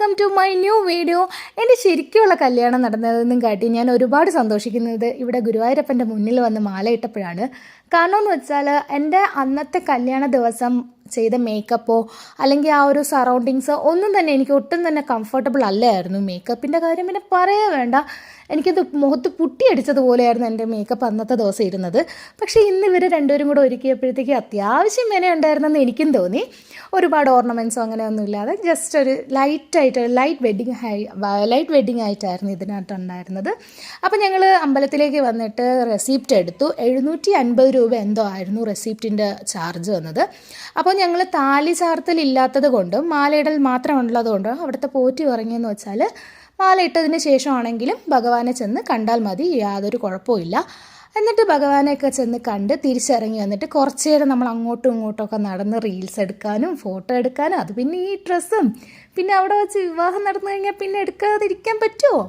Welcome to my new video. എൻ്റെ ശരിക്കുള്ള കല്യാണം നടന്നതെന്നും കാട്ടി ഞാൻ ഒരുപാട് സന്തോഷിക്കുന്നത് ഇവിടെ ഗുരുവായൂരപ്പൻ്റെ മുന്നിൽ വന്ന് മാലയിട്ടപ്പോഴാണ്. കാരണം എന്ന് വെച്ചാൽ എൻ്റെ അന്നത്തെ കല്യാണ ദിവസം ചെയ്ത മേക്കപ്പോ അല്ലെങ്കിൽ ആ ഒരു സറൗണ്ടിങ്സോ ഒന്നും തന്നെ എനിക്ക് ഒട്ടും തന്നെ കംഫർട്ടബിൾ അല്ലായിരുന്നു. മേക്കപ്പിൻ്റെ കാര്യം പിന്നെ പറയേ വേണ്ട, എനിക്കത് മുഖത്ത് പുട്ടിയടിച്ചതുപോലെയായിരുന്നു എൻ്റെ മേക്കപ്പ് അന്നത്തെ ദിവസം ഇരുന്നത്. പക്ഷേ ഇന്ന് ഇവർ രണ്ടുപേരും കൂടെ ഒരുക്കിയപ്പോഴത്തേക്ക് അത്യാവശ്യം വില ഉണ്ടായിരുന്നെന്ന് എനിക്കും തോന്നി. ഒരുപാട് ഓർണമെൻറ്റ്സോ അങ്ങനെയൊന്നും ഇല്ലാതെ ജസ്റ്റ് ഒരു ലൈറ്റ് വെഡ്ഡിങ് ആയിട്ടായിരുന്നു ഇതിനകത്തുണ്ടായിരുന്നത്. അപ്പോൾ ഞങ്ങൾ അമ്പലത്തിലേക്ക് വന്നിട്ട് റെസിപ്റ്റ് എടുത്തു. 750 രൂപ എന്തോ ആയിരുന്നു റെസിപ്റ്റിൻ്റെ ചാർജ് വന്നത്. അപ്പോൾ ഞങ്ങൾ താലി ചാർത്തലില്ലാത്തത് കൊണ്ടും മാലയിടൽ മാത്രമുള്ളത് കൊണ്ടും അവിടുത്തെ പോറ്റി പറഞ്ഞെന്ന് വെച്ചാൽ മാല ഇട്ടതിന് ശേഷമാണെങ്കിലും ഭഗവാനെ ചെന്ന് കണ്ടാൽ മതി, യാതൊരു കുഴപ്പമില്ല. എന്നിട്ട് ഭഗവാനെയൊക്കെ ചെന്ന് കണ്ട് തിരിച്ചിറങ്ങി വന്നിട്ട് കുറച്ച് നേരം നമ്മൾ അങ്ങോട്ടും ഇങ്ങോട്ടുമൊക്കെ നടന്ന് റീൽസ് എടുക്കാനും ഫോട്ടോ എടുക്കാനും, അത് പിന്നെ ഈ ഡ്രസ്സും പിന്നെ അവിടെ വെച്ച് വിവാഹം നടന്നു കഴിഞ്ഞാൽ പിന്നെ എടുക്കാതിരിക്കാൻ പറ്റുമോ?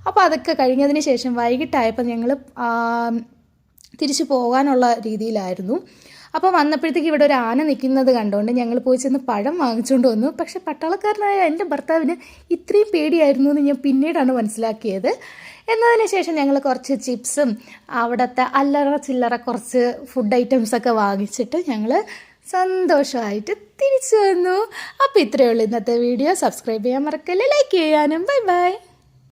അപ്പോൾ അതൊക്കെ കഴിഞ്ഞതിന് ശേഷം വൈകിട്ടായപ്പോൾ ഞങ്ങൾ തിരിച്ചു പോകാനുള്ള രീതിയിലായിരുന്നു. അപ്പോൾ വന്നപ്പോഴത്തേക്ക് ഇവിടെ ഒരു ആന നിൽക്കുന്നത് കണ്ടുകൊണ്ട് ഞങ്ങൾ പോയി ചെന്ന് പഴം വാങ്ങിച്ചുകൊണ്ട് വന്നു. പക്ഷേ പട്ടാളക്കാരനായ എൻ്റെ ഭർത്താവിന് ഇത്രയും പേടിയായിരുന്നു എന്ന് ഞാൻ പിന്നീടാണ് മനസ്സിലാക്കിയത്. എന്നതിന് ശേഷം ഞങ്ങൾ കുറച്ച് ചിപ്സും അവിടുത്തെ അല്ലറ ചില്ലറ കുറച്ച് ഫുഡ് ഐറ്റംസൊക്കെ വാങ്ങിച്ചിട്ട് ഞങ്ങൾ സന്തോഷമായിട്ട് തിരിച്ചു വന്നു. അപ്പോൾ ഇത്രയേ ഉള്ളൂ ഇന്നത്തെ വീഡിയോ. സബ്സ്ക്രൈബ് ചെയ്യാൻ മറക്കല്ലേ, ലൈക്ക് ചെയ്യാനും. Bye bye.